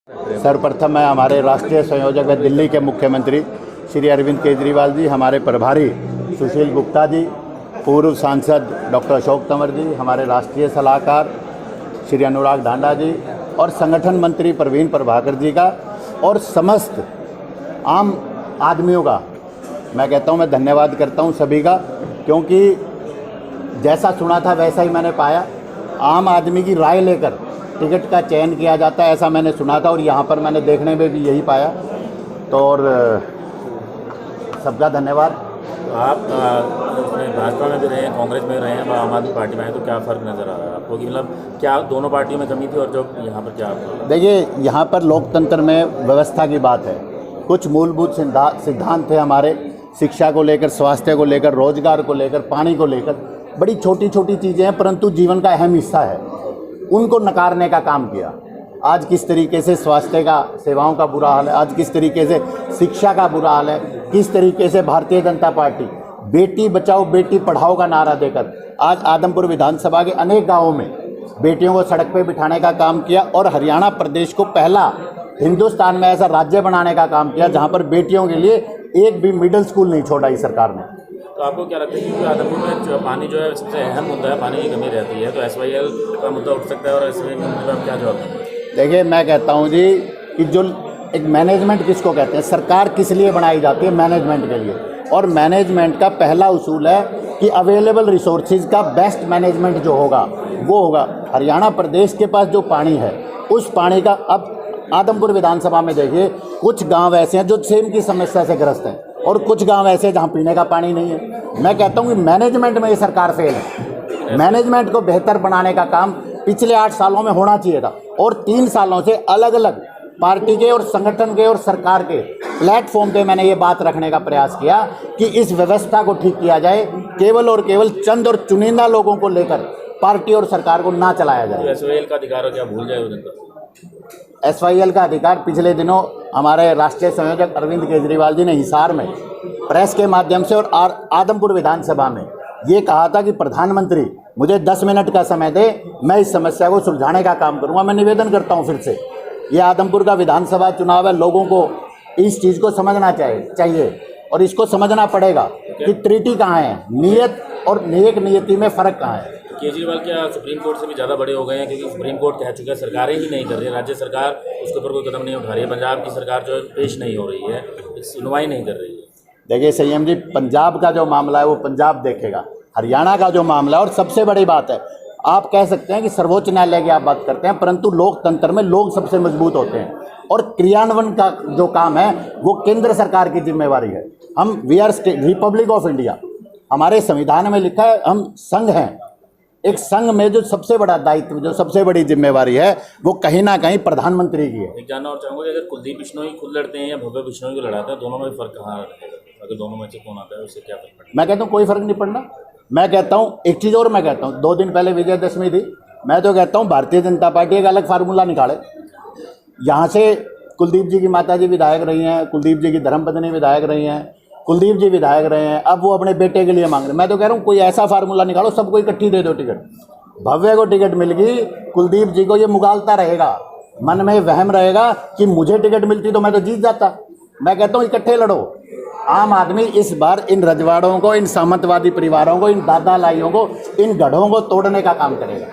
सर्वप्रथम मैं हमारे राष्ट्रीय संयोजक व दिल्ली के मुख्यमंत्री श्री अरविंद केजरीवाल जी, हमारे प्रभारी सुशील गुप्ता जी, पूर्व सांसद डॉक्टर अशोक तंवर जी, हमारे राष्ट्रीय सलाहकार श्री अनुराग ढांडा जी और संगठन मंत्री प्रवीण प्रभाकर जी का और समस्त आम आदमियों का मैं कहता हूं, मैं धन्यवाद करता हूं सभी का, क्योंकि जैसा सुना था वैसा ही मैंने पाया। आम आदमी की राय लेकर टिकट का चयन किया जाता है, ऐसा मैंने सुना था और यहाँ पर मैंने देखने में भी यही पाया। तो और सबका धन्यवाद। आप भाजपा में भी रहे हैं, कांग्रेस में रहे हैं, आम आदमी पार्टी में हैं, तो क्या फ़र्क नज़र आ रहा है आपको कि मतलब क्या दोनों पार्टियों में कमी थी और जो यहाँ पर क्या आपको? देखिए, यहाँ पर लोकतंत्र में व्यवस्था की बात है। कुछ मूलभूत सिद्धांत थे हमारे, शिक्षा को लेकर, स्वास्थ्य को लेकर, रोजगार को लेकर, पानी को लेकर, बड़ी छोटी छोटी चीज़ें हैं परंतु जीवन का अहम हिस्सा है, उनको नकारने का काम किया। आज किस तरीके से स्वास्थ्य का सेवाओं का बुरा हाल है, आज किस तरीके से शिक्षा का बुरा हाल है, किस तरीके से भारतीय जनता पार्टी बेटी बचाओ बेटी पढ़ाओ का नारा देकर आज आदमपुर विधानसभा के अनेक गाँवों में बेटियों को सड़क पर बिठाने का काम किया और हरियाणा प्रदेश को पहला हिंदुस्तान में ऐसा राज्य बनाने का काम किया जहाँ पर बेटियों के लिए एक भी मिडिल स्कूल नहीं छोड़ा इस सरकार ने। तो आपको क्या लगता है कि आदमपुर में जो पानी जो है सबसे अहम मुद्दा है, पानी की कमी रहती है, तो SYL का मुद्दा उठ सकता है और SYL का क्या जवाब है? देखिए, मैं कहता हूं जी कि जो एक मैनेजमेंट किसको कहते हैं, सरकार किस लिए बनाई जाती है? मैनेजमेंट के लिए। और मैनेजमेंट का पहला उसूल है कि अवेलेबल रिसोर्सेज का बेस्ट मैनेजमेंट जो होगा वो होगा। हरियाणा प्रदेश के पास जो पानी है उस पानी का, अब आदमपुर विधानसभा में देखिए, कुछ गाँव ऐसे हैं जो सेम की समस्या से ग्रस्त हैं और कुछ गांव ऐसे जहां पीने का पानी नहीं है। मैं कहता हूं कि मैनेजमेंट में ये सरकार फेल है। मैनेजमेंट को बेहतर बनाने का काम पिछले 8 सालों में होना चाहिए था और 3 सालों से अलग अलग पार्टी के और संगठन के और सरकार के प्लेटफॉर्म पे मैंने ये बात रखने का प्रयास किया कि इस व्यवस्था को ठीक किया जाए, केवल और केवल चंद और चुनिंदा लोगों को लेकर पार्टी और सरकार को ना चलाया जाए। SYL का अधिकार क्या भूल जाए? SYL का अधिकार पिछले दिनों हमारे राष्ट्रीय संयोजक अरविंद केजरीवाल जी ने हिसार में प्रेस के माध्यम से और आदमपुर विधानसभा में ये कहा था कि प्रधानमंत्री मुझे 10 मिनट का समय दे, मैं इस समस्या को सुलझाने का काम करूंगा। मैं निवेदन करता हूं फिर से, ये आदमपुर का विधानसभा चुनाव है, लोगों को इस चीज़ को समझना चाहिए और इसको समझना पड़ेगा कि त्रुटि कहाँ है, नीयत और नेक नियति में फ़र्क कहाँ है। केजरीवाल क्या सुप्रीम कोर्ट से भी ज़्यादा बड़े हो गए हैं? क्योंकि सुप्रीम कोर्ट कह चुका है, सरकारें ही नहीं कर रही है, राज्य सरकार उसके ऊपर कोई कदम नहीं उठा रही है, पंजाब की सरकार जो पेश नहीं हो रही है, सुनवाई नहीं कर रही है। देखिए संयम जी, पंजाब का जो मामला है वो पंजाब देखेगा, हरियाणा का जो मामला है, और सबसे बड़ी बात है, आप कह सकते हैं कि सर्वोच्च न्यायालय की आप बात करते हैं, परंतु लोकतंत्र में लोग सबसे मजबूत होते हैं और क्रियान्वयन का जो काम है वो केंद्र सरकार की जिम्मेवारी है। हम we are republic of India, हमारे संविधान में लिखा है हम संघ हैं। एक संघ में जो सबसे बड़ा दायित्व, जो सबसे बड़ी जिम्मेवारी है वो कहीं ना कहीं प्रधानमंत्री की है। एक जानना और चाहूँगा, अगर कुलदीप बिश्नोई खुद लड़ते हैं या भव्य बिश्नोई को लड़ाते हैं, दोनों में फ़र्क कहाँ रहेगा? अगर दोनों में से कौन आता है उससे क्या फ़र्क पड़ता है? मैं कहता हूँ कोई फ़र्क नहीं पड़ना। मैं कहता हूँ एक चीज़ और, मैं कहता हूँ 2 दिन पहले विजयदशमी थी, मैं तो कहता हूँ भारतीय जनता पार्टी एक अलग फार्मूला निकाले। यहाँ से कुलदीप जी की माता जी विधायक रही हैं, कुलदीप जी की धर्मपत्नी विधायक रही हैं, कुलदीप जी विधायक रहे हैं, अब वो अपने बेटे के लिए मांग रहे हैं। मैं तो कह रहा हूँ कोई ऐसा फार्मूला निकालो, सबको इकट्ठी दे दो टिकट। भव्य को टिकट मिल गई, कुलदीप जी को ये मुगालता रहेगा, मन में वहम रहेगा कि मुझे टिकट मिलती तो मैं तो जीत जाता। मैं कहता हूँ इकट्ठे लड़ो। आम आदमी इस बार इन रजवाड़ों को, इन सामंतवादी परिवारों को, इन दादा लाइयों को, इन गढ़ों को तोड़ने का काम करेगा।